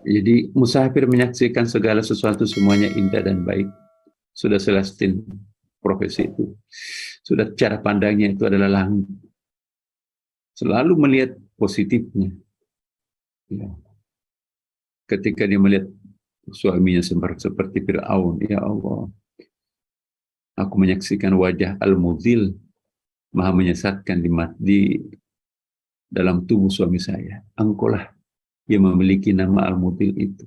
Jadi musafir menyaksikan segala sesuatu semuanya indah dan baik. Sudah Celestine profesi itu. Sudah cara pandangnya itu adalah langit. Selalu melihat positifnya. Ya. Ketika dia melihat suaminya seperti Fir'aun, ya Allah, aku menyaksikan wajah Al-Mudhil, maha menyesatkan di dalam tubuh suami saya. Engkaulah yang memiliki nama Al-Mudhil itu.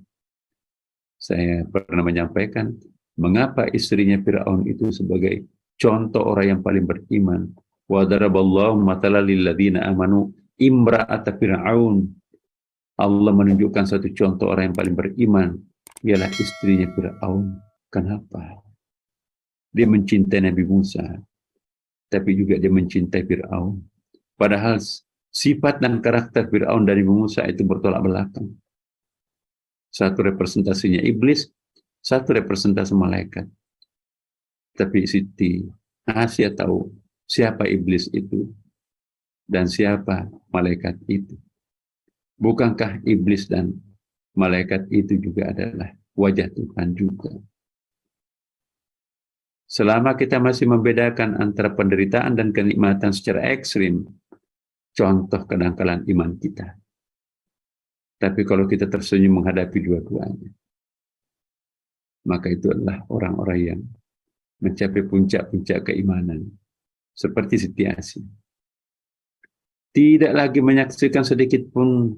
Saya pernah menyampaikan, mengapa istrinya Fir'aun itu sebagai contoh orang yang paling beriman. Wa daraballahu mathalan lil ladzina amanu imra'ata Fir'aun. Allah menunjukkan satu contoh orang yang paling beriman, ialah istrinya Fir'aun. Kenapa? Dia mencintai Nabi Musa, tapi juga dia mencintai Fir'aun. Padahal sifat dan karakter Fir'aun dan Nabi Musa itu bertolak belakang. Satu representasinya iblis, satu representasi malaikat. Tapi Siti Asia tahu siapa iblis itu dan siapa malaikat itu. Bukankah iblis dan malaikat itu juga adalah wajah Tuhan juga? Selama kita masih membedakan antara penderitaan dan kenikmatan secara ekstrim, contoh kedangkalan iman kita. Tapi kalau kita tersenyum menghadapi dua-duanya, maka itu adalah orang-orang yang mencapai puncak-puncak keimanan. Seperti Siti Asia. Tidak lagi menyaksikan sedikit pun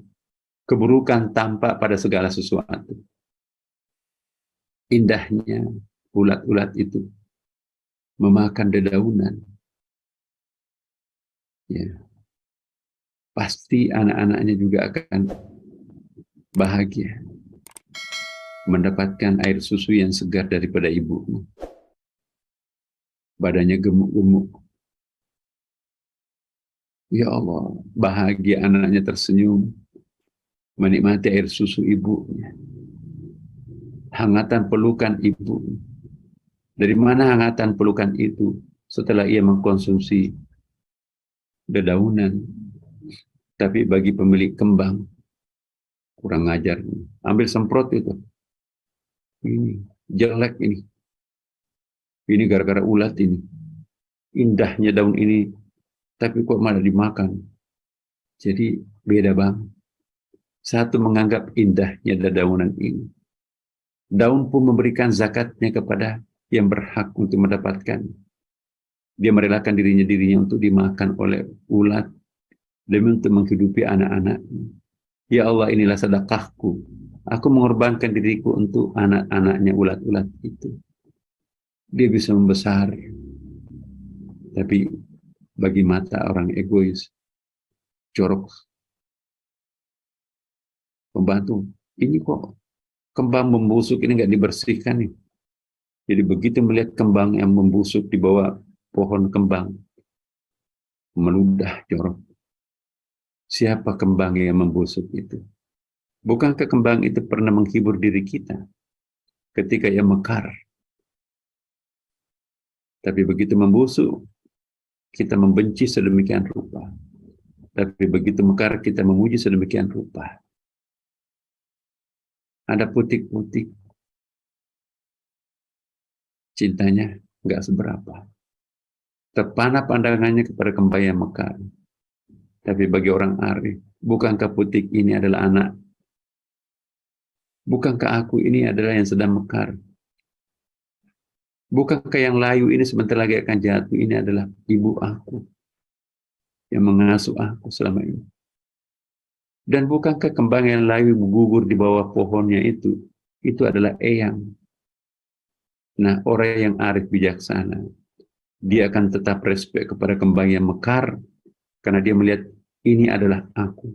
keburukan tampak pada segala sesuatu. Indahnya ulat-ulat itu memakan dedaunan. Ya, pasti anak-anaknya juga akan bahagia mendapatkan air susu yang segar daripada ibunya. Badannya gemuk-gemuk. Ya Allah, bahagia anaknya tersenyum menikmati air susu ibunya. Hangatan pelukan ibu. Dari mana hangatan pelukan itu? Setelah ia mengkonsumsi dedaunan. Tapi bagi pemilik kembang, kurang ngajar. Ambil semprot itu. Ini jelek ini. Ini gara-gara ulat ini. Indahnya daun ini, tapi kok malah dimakan. Jadi beda bang. Satu menganggap indahnya dedaunan ini. Daun pun memberikan zakatnya kepada yang berhak untuk mendapatkan. Dia merelakan dirinya untuk dimakan oleh ulat demi untuk menghidupi anak-anaknya. Ya Allah, inilah sedekahku. Aku mengorbankan diriku untuk anak-anaknya ulat-ulat itu. Dia bisa membesar. Tapi bagi mata orang egois, jorok. Pembantu, ini kok kembang membusuk ini nggak dibersihkan nih. Jadi begitu melihat kembang yang membusuk di bawah pohon kembang, meludah jorok. Siapa kembang yang membusuk itu? Bukankah kembang itu pernah menghibur diri kita ketika ia mekar? Tapi begitu membusuk, kita membenci sedemikian rupa. Tapi begitu mekar, kita memuji sedemikian rupa. Ada putik-putik, cintanya nggak seberapa. Terpana pandangannya kepada kembang yang mekar. Tapi bagi orang arif, bukankah putik ini adalah anak? Bukankah aku ini adalah yang sedang mekar? Bukankah yang layu ini sebentar lagi akan jatuh? Ini adalah ibu aku yang mengasuh aku selama ini. Dan bukankah kembang yang layu gugur di bawah pohonnya itu adalah eyang. Nah, orang yang arif bijaksana, dia akan tetap respek kepada kembang yang mekar, karena dia melihat ini adalah aku.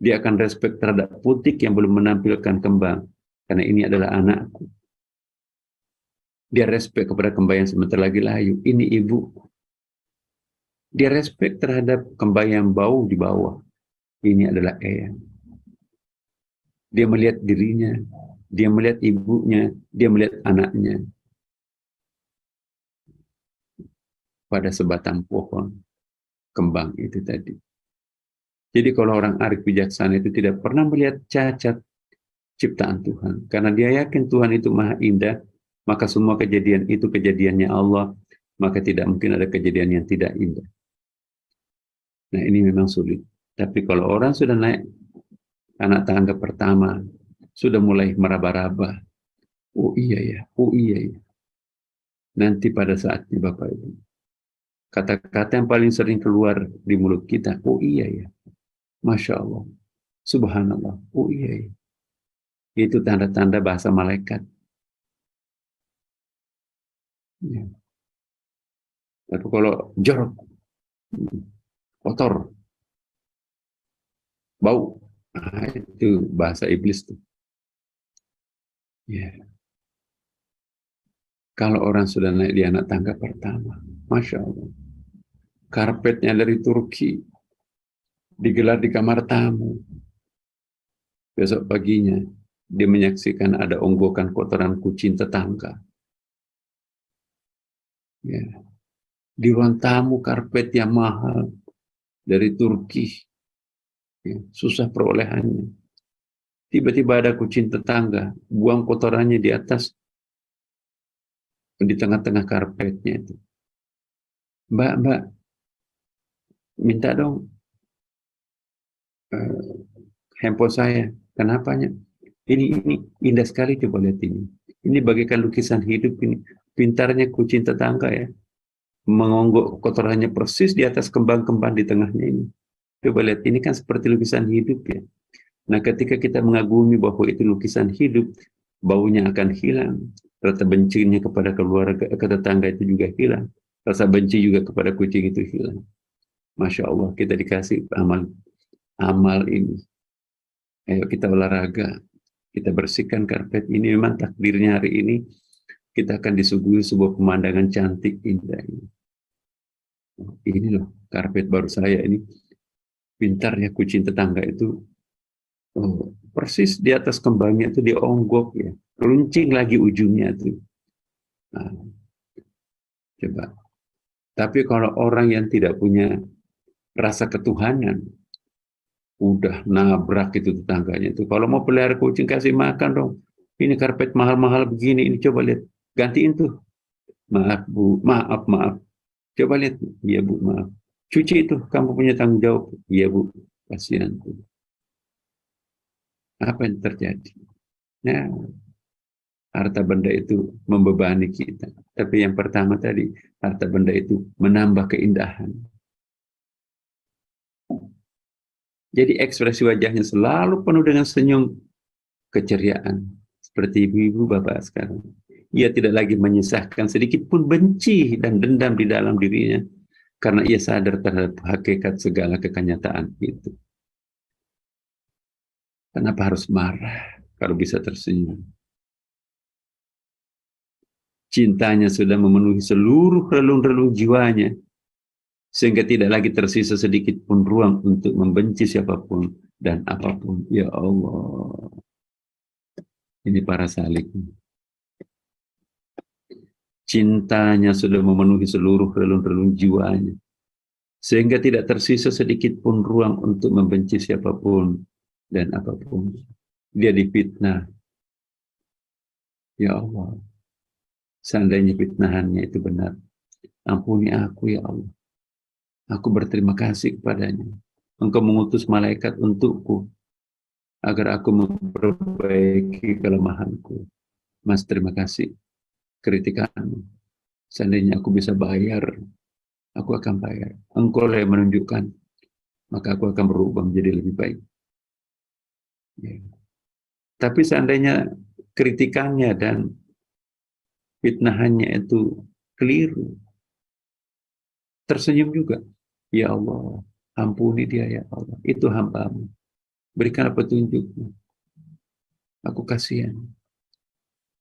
Dia akan respek terhadap putik yang belum menampilkan kembang, karena ini adalah anakku. Dia respek kepada kembang yang sebentar lagi layu, ini ibu. Dia respek terhadap kembang yang bau di bawah, ini adalah eyang. Dia melihat dirinya, dia melihat ibunya, dia melihat anaknya pada sebatang pohon kembang itu tadi. Jadi kalau orang arif bijaksana itu tidak pernah melihat cacat, ciptaan Tuhan. Karena dia yakin Tuhan itu maha indah, maka semua kejadian itu kejadiannya Allah, maka tidak mungkin ada kejadian yang tidak indah. Nah, ini memang sulit. Tapi kalau orang sudah naik anak tangga pertama, sudah mulai meraba-raba, oh iya ya, oh iya ya. Nanti pada saatnya Bapak Ibu, kata-kata yang paling sering keluar di mulut kita, oh iya ya, Masya Allah, Subhanallah, oh iya ya. Itu tanda-tanda bahasa malaikat. Ya. Tapi kalau jorok, kotor, bau, nah, itu bahasa iblis tuh. Ya. Kalau orang sudah naik di anak tangga pertama, Masya Allah, karpetnya dari Turki, digelar di kamar tamu. Besok paginya, dia menyaksikan ada onggokan kotoran kucing tetangga. Ya. Di ruang tamu karpet yang mahal dari Turki, ya, susah perolehannya. Tiba-tiba ada kucing tetangga, buang kotorannya di atas, di tengah-tengah karpetnya itu. Mbak, minta dong handphone saya. Kenapanya? Ini indah sekali, coba lihat ini. Ini bagaikan lukisan hidup ini. Pintarnya kucing tetangga ya. Mengonggok kotorannya persis di atas kembang-kembang di tengahnya ini. Coba lihat, ini kan seperti lukisan hidup ya. Nah, ketika kita mengagumi bahwa itu lukisan hidup, baunya akan hilang. Rasa bencinya kepada keluarga, ke tetangga itu juga hilang. Rasa benci juga kepada kucing itu hilang. Masya Allah, kita dikasih amal ini. Ayo kita olahraga, kita bersihkan karpet ini. Memang takdirnya hari ini kita akan disuguhi sebuah pemandangan cantik indah ini. Ini loh karpet baru saya ini. Pintarnya kucing tetangga itu, oh, persis di atas kembangnya itu dionggok ya, runcing lagi ujungnya tuh. Nah, coba. Tapi kalau orang yang tidak punya rasa ketuhanan, udah nabrak itu tetangganya itu. Kalau mau pelihara kucing kasih makan dong. Ini karpet mahal-mahal begini, ini coba lihat, gantiin tuh. Maaf Bu, maaf. Coba lihat, iya Bu, maaf. Cuci itu, kamu punya tanggung jawab. Iya Bu, kasihan. Apa yang terjadi? Nah, harta benda itu membebani kita. Tapi yang pertama tadi, harta benda itu menambah keindahan. Jadi ekspresi wajahnya selalu penuh dengan senyum, keceriaan. Seperti ibu-ibu bapak sekarang. Ia tidak lagi menyisahkan sedikit pun benci dan dendam di dalam dirinya. Karena ia sadar terhadap hakikat segala kekenyataan itu. Kenapa harus marah kalau bisa tersenyum? Cintanya sudah memenuhi seluruh relung-relung jiwanya. Sehingga tidak lagi tersisa sedikit pun ruang untuk membenci siapapun dan apapun. Ya Allah. Ini para salik. Cintanya sudah memenuhi seluruh relung-relung jiwanya. Sehingga tidak tersisa sedikit pun ruang untuk membenci siapapun dan apapun. Dia difitnah. Ya Allah. Seandainya fitnahannya itu benar. Ampuni aku ya Allah. Aku berterima kasih kepadanya. Engkau mengutus malaikat untukku agar aku memperbaiki kelemahanku. Mas, terima kasih kritikanmu. Seandainya aku bisa bayar, aku akan bayar. Engkau yang menunjukkan, maka aku akan berubah menjadi lebih baik. Ya. Tapi seandainya kritikannya dan fitnahannya itu keliru, tersenyum juga. Ya Allah, ampuni dia ya Allah. Itu hamba-Mu. Berikanlah petunjukmu. Aku kasihan.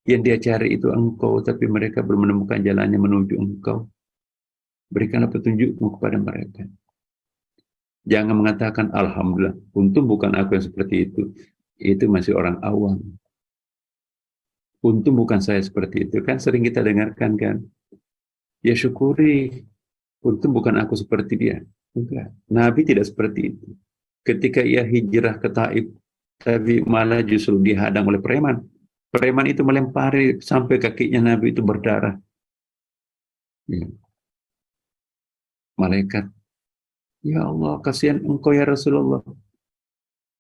Yang dia cari itu Engkau, tapi mereka belum menemukan jalannya menuju Engkau. Berikanlah petunjukmu kepada mereka. Jangan mengatakan, Alhamdulillah, untung bukan aku yang seperti itu. Itu masih orang awam. Untung bukan saya seperti itu. Kan sering kita dengarkan kan. Ya syukuri, untung bukan aku seperti dia. Enggak. Nabi tidak seperti itu. Ketika ia hijrah ke Taif, tapi malah justru dihadang oleh preman. Preman itu melempari sampai kakinya Nabi itu berdarah. Ya. Malaikat, ya Allah, kasihan engkau ya Rasulullah.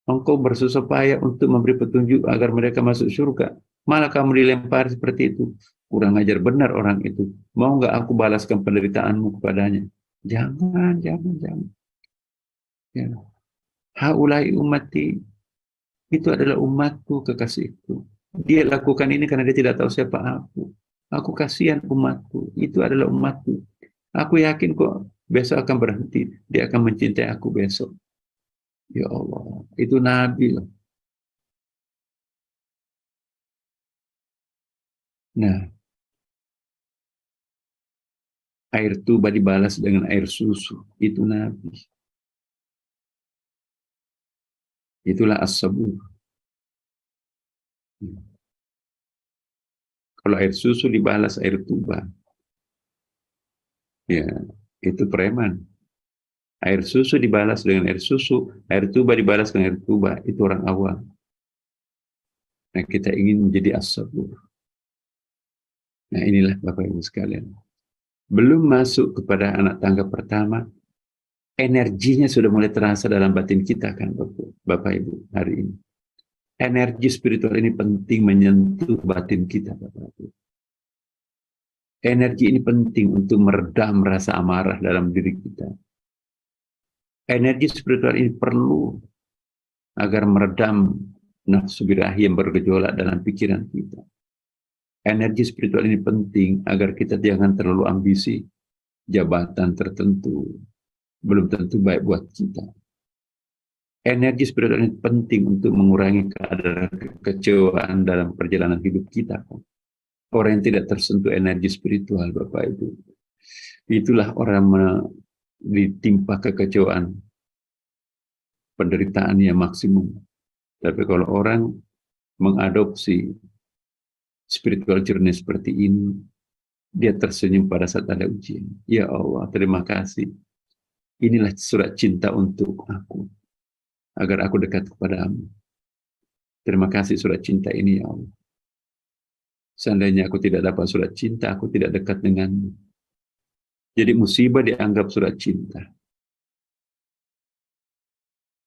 Engkau bersusah payah untuk memberi petunjuk agar mereka masuk surga. Malah kamu dilempar seperti itu. Kurang ajar benar orang itu. Mau nggak aku balaskan penderitaanmu kepadanya? Jangan, jangan, jangan. Ya. Haulai ummati. Itu adalah umatku, kekasihku. Dia lakukan ini karena dia tidak tahu siapa aku. Aku kasihan umatku. Itu adalah umatku. Aku yakin kok besok akan berhenti. Dia akan mencintai aku besok. Ya Allah, itu Nabi loh. Nah, air tuba dibalas dengan air susu. Itu Nabi. Itulah as-sabur. Kalau air susu dibalas air tuba, ya itu preman. Air susu dibalas dengan air susu, air tuba dibalas dengan air tuba, itu orang awam. Nah, kita ingin menjadi as-sabur. Nah, inilah Bapak Ibu sekalian. Belum masuk kepada anak tangga pertama, energinya sudah mulai terasa dalam batin kita kan Bapak Ibu hari ini. Energi spiritual ini penting menyentuh batin kita Bapak Ibu. Energi ini penting untuk meredam rasa amarah dalam diri kita. Energi spiritual ini perlu agar meredam nafsu birahi yang bergejolak dalam pikiran kita. Energi spiritual ini penting agar kita jangan terlalu ambisi jabatan tertentu. Belum tentu baik buat kita. Energi spiritual ini penting untuk mengurangi kadar kekecewaan dalam perjalanan hidup kita. Orang yang tidak tersentuh energi spiritual, Bapak Ibu, itulah orang ditimpa kekecewaan, penderitaan yang maksimum. Tapi kalau orang mengadopsi spiritual journey seperti ini, dia tersenyum pada saat ada ujian. Ya Allah, terima kasih. Inilah surat cinta untuk aku, agar aku dekat kepadamu. Terima kasih surat cinta ini, ya Allah. Seandainya aku tidak dapat surat cinta, aku tidak dekat denganmu. Jadi musibah dianggap surat cinta.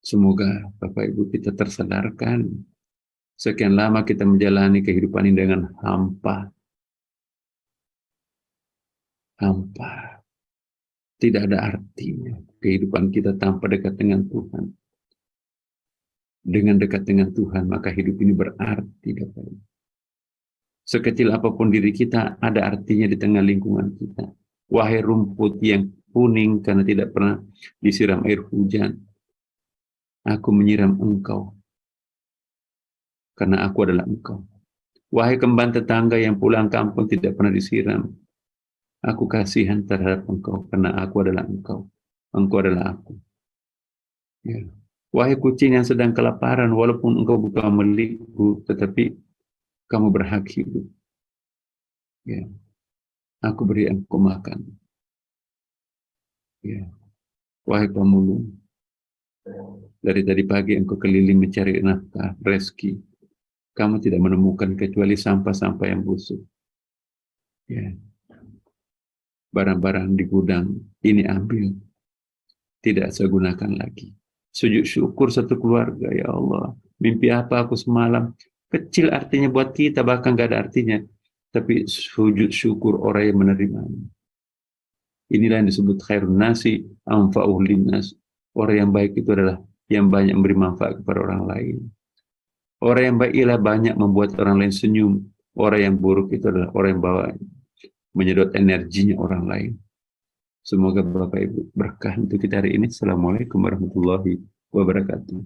Semoga Bapak Ibu kita tersadarkan. Sekian lama kita menjalani kehidupan ini dengan hampa. Hampa. Tidak ada artinya kehidupan kita tanpa dekat dengan Tuhan. Dengan dekat dengan Tuhan, maka hidup ini berarti, Bapak Ibu. Sekecil apapun diri kita, ada artinya di tengah lingkungan kita. Wahai rumput yang kuning karena tidak pernah disiram air hujan, aku menyiram engkau karena aku adalah engkau. Wahai kembang tetangga yang pulang kampung tidak pernah disiram, aku kasihan terhadap engkau karena aku adalah engkau. Engkau adalah aku. Ya. Wahai kucing yang sedang kelaparan, walaupun engkau bukan milikku, tetapi kamu berhak hidup. Ya. Aku beri engkau makan. Ya. Wahai pemulung, dari tadi pagi engkau keliling mencari nafkah, rezeki. Kamu tidak menemukan kecuali sampah-sampah yang busuk. Ya. Barang-barang di gudang ini ambil. Tidak saya gunakan lagi. Sujud syukur satu keluarga, ya Allah. Mimpi apa aku semalam? Kecil artinya buat kita, bahkan gak ada artinya. Tapi sujud syukur orang yang menerimanya. Inilah yang disebut khairun nasi anfa'uh linnas. Orang yang baik itu adalah yang banyak memberi manfaat kepada orang lain. Orang yang baik ialah banyak membuat orang lain senyum. Orang yang buruk itu adalah orang yang bawa menyedot energinya orang lain. Semoga Bapak Ibu berkah untuk kita hari ini. Assalamualaikum warahmatullahi wabarakatuh.